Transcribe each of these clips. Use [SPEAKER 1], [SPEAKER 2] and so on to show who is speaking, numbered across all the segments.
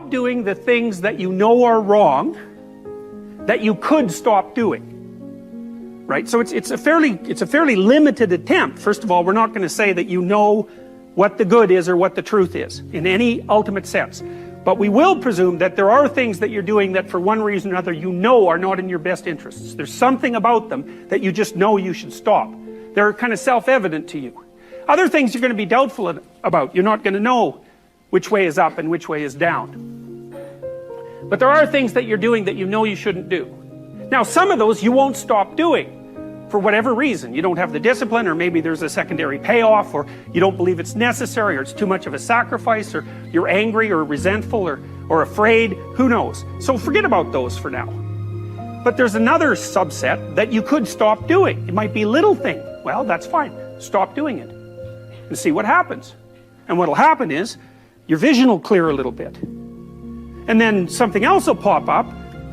[SPEAKER 1] stop doing the things that you know are wrong that you could stop doing. Right? So it's a fairly limited attempt. First of all, we're not going to say that you know what the good is or what the truth is in any ultimate sense. But we will presume that there are things that you're doing that for one reason or another you know are not in your best interests. There's something about them that you just know you should stop. They're kind of self-evident to you. Other things you're going to be doubtful about. You're not going to know which way is up and which way is down. But there are things that you're doing that you know you shouldn't do. Now, some of those you won't stop doing for whatever reason. You don't have the discipline, or maybe there's a secondary payoff, or you don't believe it's necessary, or it's too much of a sacrifice, or you're angry or resentful or afraid. Who knows? So forget about those for now. But there's another subset that you could stop doing. It might be a little thing. Well, that's fine. Stop doing it and see what happens. And what'll happen is your vision will clear a little bit. And then something else will pop up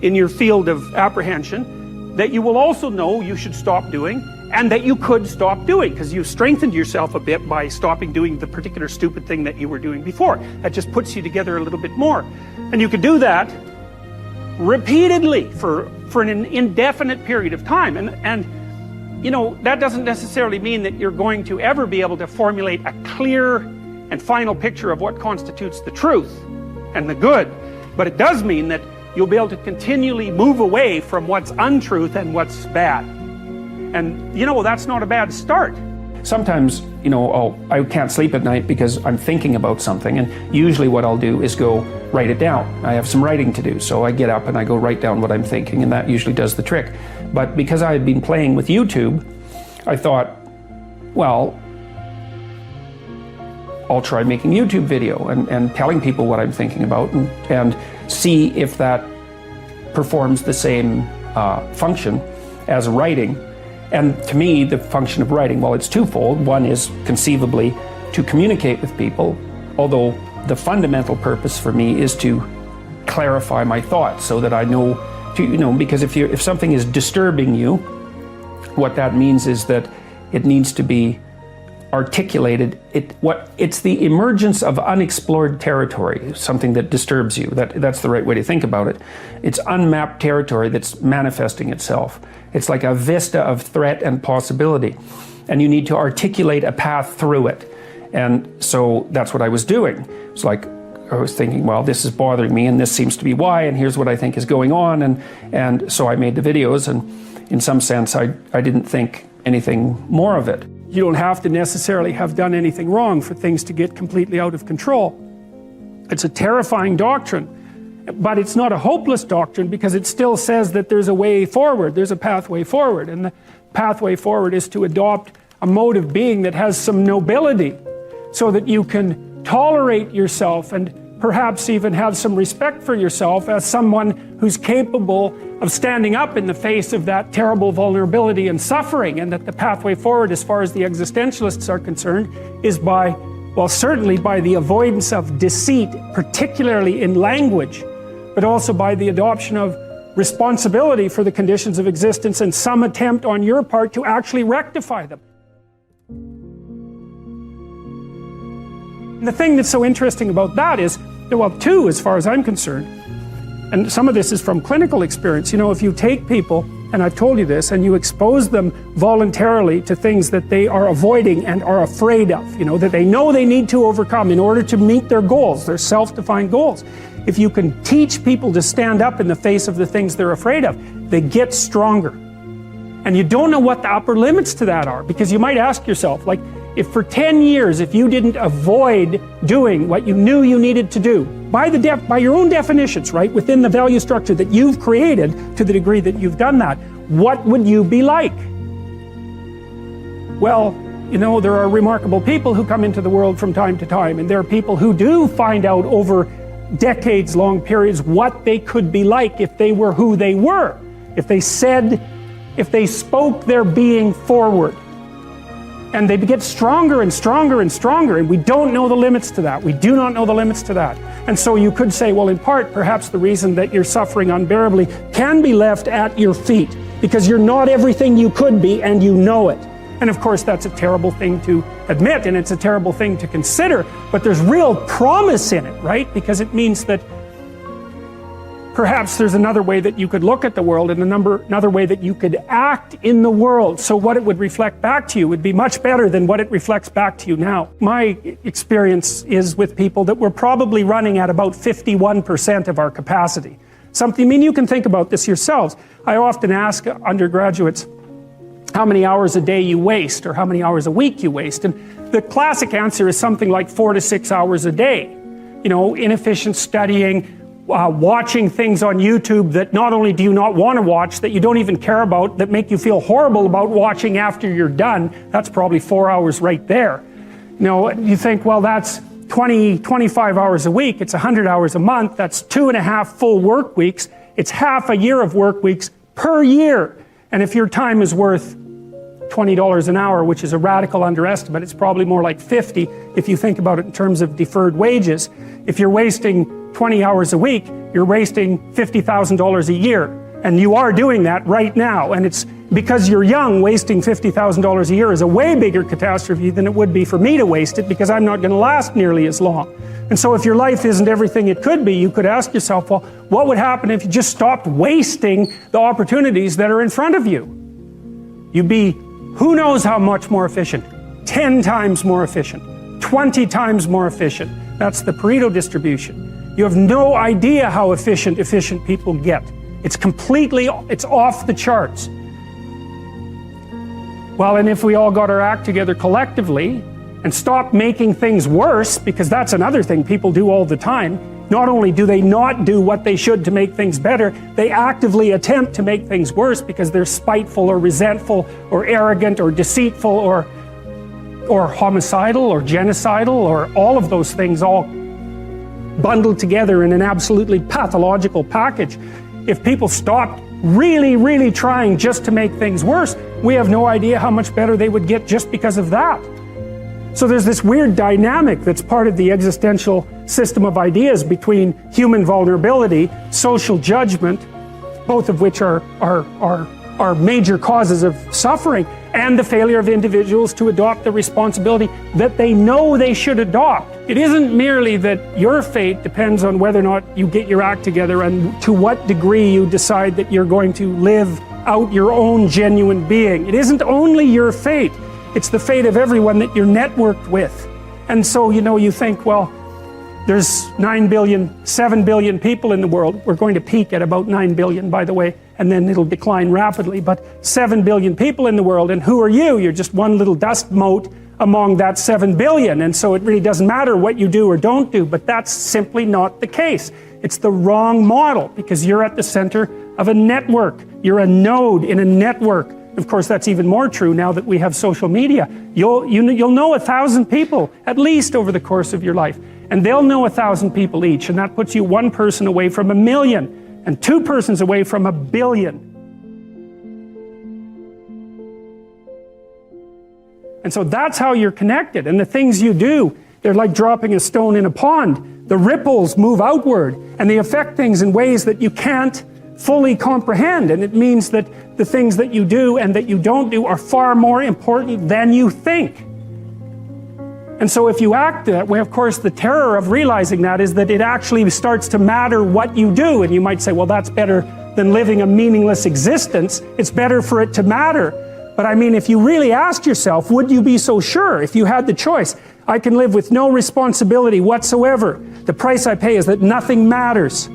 [SPEAKER 1] in your field of apprehension that you will also know you should stop doing, and that you could stop doing, because you've strengthened yourself a bit by stopping doing the particular stupid thing that you were doing before. That just puts you together a little bit more. And you could do that repeatedly for an indefinite period of time. And you know, that doesn't necessarily mean that you're going to ever be able to formulate a clear and final picture of what constitutes the truth and the good. But it does mean that you'll be able to continually move away from what's untruth and what's bad. And you know, that's not a bad start.
[SPEAKER 2] Sometimes, you know, I can't sleep at night because I'm thinking about something, and usually what I'll do is go write it down. I have some writing to do, so I get up and I go write down what I'm thinking, and that usually does the trick. But because I had been playing with YouTube, I thought, well, I'll try making a YouTube video and telling people what I'm thinking about, and see if that performs the same function as writing. And to me, the function of writing, well, it's twofold. One is conceivably to communicate with people, although the fundamental purpose for me is to clarify my thoughts so that I know, because if something is disturbing you, what that means is that it needs to be articulated. It's the emergence of unexplored territory, something that disturbs you. That's the right way to think about it. It's unmapped territory that's manifesting itself. It's like a vista of threat and possibility, and you need to articulate a path through it. And so that's what I was doing. It's like I was thinking, well, this is bothering me, and this seems to be why, and here's what I think is going on, and so I made the videos, and in some sense I didn't think anything more of it.
[SPEAKER 1] You don't have to necessarily have done anything wrong for things to get completely out of control. It's a terrifying doctrine, but it's not a hopeless doctrine, because it still says that there's a way forward, there's a pathway forward, and the pathway forward is to adopt a mode of being that has some nobility, so that you can tolerate yourself and perhaps even have some respect for yourself as someone who's capable of standing up in the face of that terrible vulnerability and suffering, and that the pathway forward, as far as the existentialists are concerned, is by, well, certainly by the avoidance of deceit, particularly in language, but also by the adoption of responsibility for the conditions of existence and some attempt on your part to actually rectify them. And the thing that's so interesting about that is, well, two, as far as I'm concerned, and some of this is from clinical experience, you know, if you take people, and I've told you this, and you expose them voluntarily to things that they are avoiding and are afraid of, you know, that they know they need to overcome in order to meet their goals, their self-defined goals. If you can teach people to stand up in the face of the things they're afraid of, they get stronger. And you don't know what the upper limits to that are, because you might ask yourself, like, if for 10 years, if you didn't avoid doing what you knew you needed to do, by your own definitions, right, within the value structure that you've created, to the degree that you've done that, what would you be like? Well, you know, there are remarkable people who come into the world from time to time, and there are people who do find out over decades-long periods what they could be like if they were who they were, if they spoke their being forward. And they get stronger and stronger and stronger, and we don't know the limits to that. We do not know the limits to that. And so you could say, well, in part, perhaps the reason that you're suffering unbearably can be left at your feet, because you're not everything you could be, and you know it. And of course, that's a terrible thing to admit, and it's a terrible thing to consider, but there's real promise in it, right? Because it means that perhaps there's another way that you could look at the world and another way that you could act in the world, so what it would reflect back to you would be much better than what it reflects back to you now. My experience is with people that we're probably running at about 51% of our capacity. Something, I mean, you can think about this yourselves. I often ask undergraduates how many hours a day you waste or how many hours a week you waste, and the classic answer is something like 4 to 6 hours a day. You know, inefficient studying, watching things on YouTube that not only do you not want to watch, that you don't even care about, that make you feel horrible about watching after you're done. That's probably 4 hours right there. You know, you think, well, that's 25 hours a week, it's 100 hours a month, that's 2.5 full work weeks, it's half a year of work weeks per year. And if your time is worth $20 an hour, which is a radical underestimate, it's probably more like 50 if you think about it in terms of deferred wages. If you're wasting 20 hours a week, you're wasting $50,000 a year. And you are doing that right now. And it's because you're young, wasting $50,000 a year is a way bigger catastrophe than it would be for me to waste it, because I'm not going to last nearly as long. And so if your life isn't everything it could be, you could ask yourself, well, what would happen if you just stopped wasting the opportunities that are in front of you? You'd be who knows how much more efficient. 10 times more efficient. 20 times more efficient. That's the Pareto distribution. You have no idea how efficient people get. It's off the charts. Well, and if we all got our act together collectively and stopped making things worse, because that's another thing people do all the time, not only do they not do what they should to make things better, they actively attempt to make things worse because they're spiteful or resentful or arrogant or deceitful or homicidal or genocidal or all of those things all bundled together in an absolutely pathological package. If people stopped really trying just to make things worse, we have no idea how much better they would get just because of that. So there's this weird dynamic that's part of the existential system of ideas between human vulnerability, social judgment, both of which are major causes of suffering, and the failure of individuals to adopt the responsibility that they know they should adopt. It isn't merely that your fate depends on whether or not you get your act together and to what degree you decide that you're going to live out your own genuine being. It isn't only your fate, it's the fate of everyone that you're networked with. And so, you know, you think, well, there's 9 billion, 7 billion people in the world. We're going to peak at about 9 billion, by the way, and then it'll decline rapidly, but 7 billion people in the world, and who are you? You're just one little dust mote among that 7 billion, and so it really doesn't matter what you do or don't do, but that's simply not the case. It's the wrong model, because you're at the center of a network. You're a node in a network. Of course, that's even more true now that we have social media. You'll know 1,000 people, at least over the course of your life, and they'll know 1,000 people each, and that puts you one person away from 1 million, and 2 persons away from 1 billion. And so that's how you're connected, and the things you do, they're like dropping a stone in a pond. The ripples move outward, and they affect things in ways that you can't fully comprehend, and it means that the things that you do and that you don't do are far more important than you think. And so if you act that way, of course, the terror of realizing that is that it actually starts to matter what you do, and you might say, well, that's better than living a meaningless existence. It's better for it to matter. But I mean, if you really asked yourself, would you be so sure if you had the choice? I can live with no responsibility whatsoever. The price I pay is that nothing matters.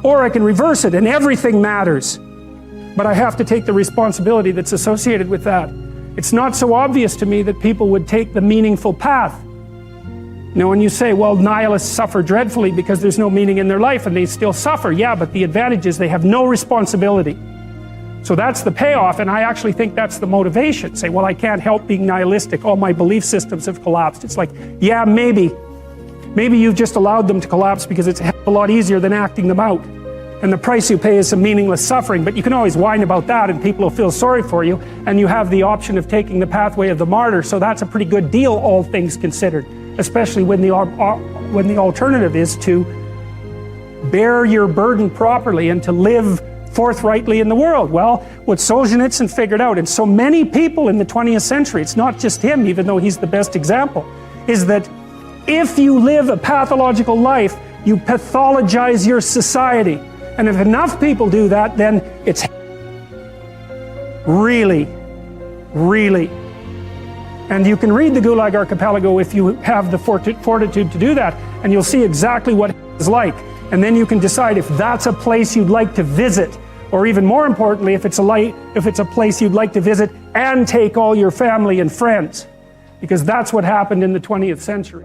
[SPEAKER 1] Or I can reverse it and everything matters. But I have to take the responsibility that's associated with that. It's not so obvious to me that people would take the meaningful path. You know, when you say, well, nihilists suffer dreadfully because there's no meaning in their life and they still suffer. Yeah, but the advantage is they have no responsibility. So that's the payoff, and I actually think that's the motivation. Say, well, I can't help being nihilistic. All my belief systems have collapsed. It's like, yeah, maybe. Maybe you've just allowed them to collapse because it's a hell of a lot easier than acting them out. And the price you pay is some meaningless suffering, but you can always whine about that and people will feel sorry for you, and you have the option of taking the pathway of the martyr, so that's a pretty good deal, all things considered, especially when the alternative is to bear your burden properly and to live forthrightly in the world. Well, what Solzhenitsyn figured out, and so many people in the 20th century, it's not just him, even though he's the best example, is that if you live a pathological life, you pathologize your society. And if enough people do that, then it's really, really. And you can read the Gulag Archipelago if you have the fortitude to do that, and you'll see exactly what it's like. And then you can decide if that's a place you'd like to visit, or even more importantly, if it's a place you'd like to visit and take all your family and friends, because that's what happened in the 20th century.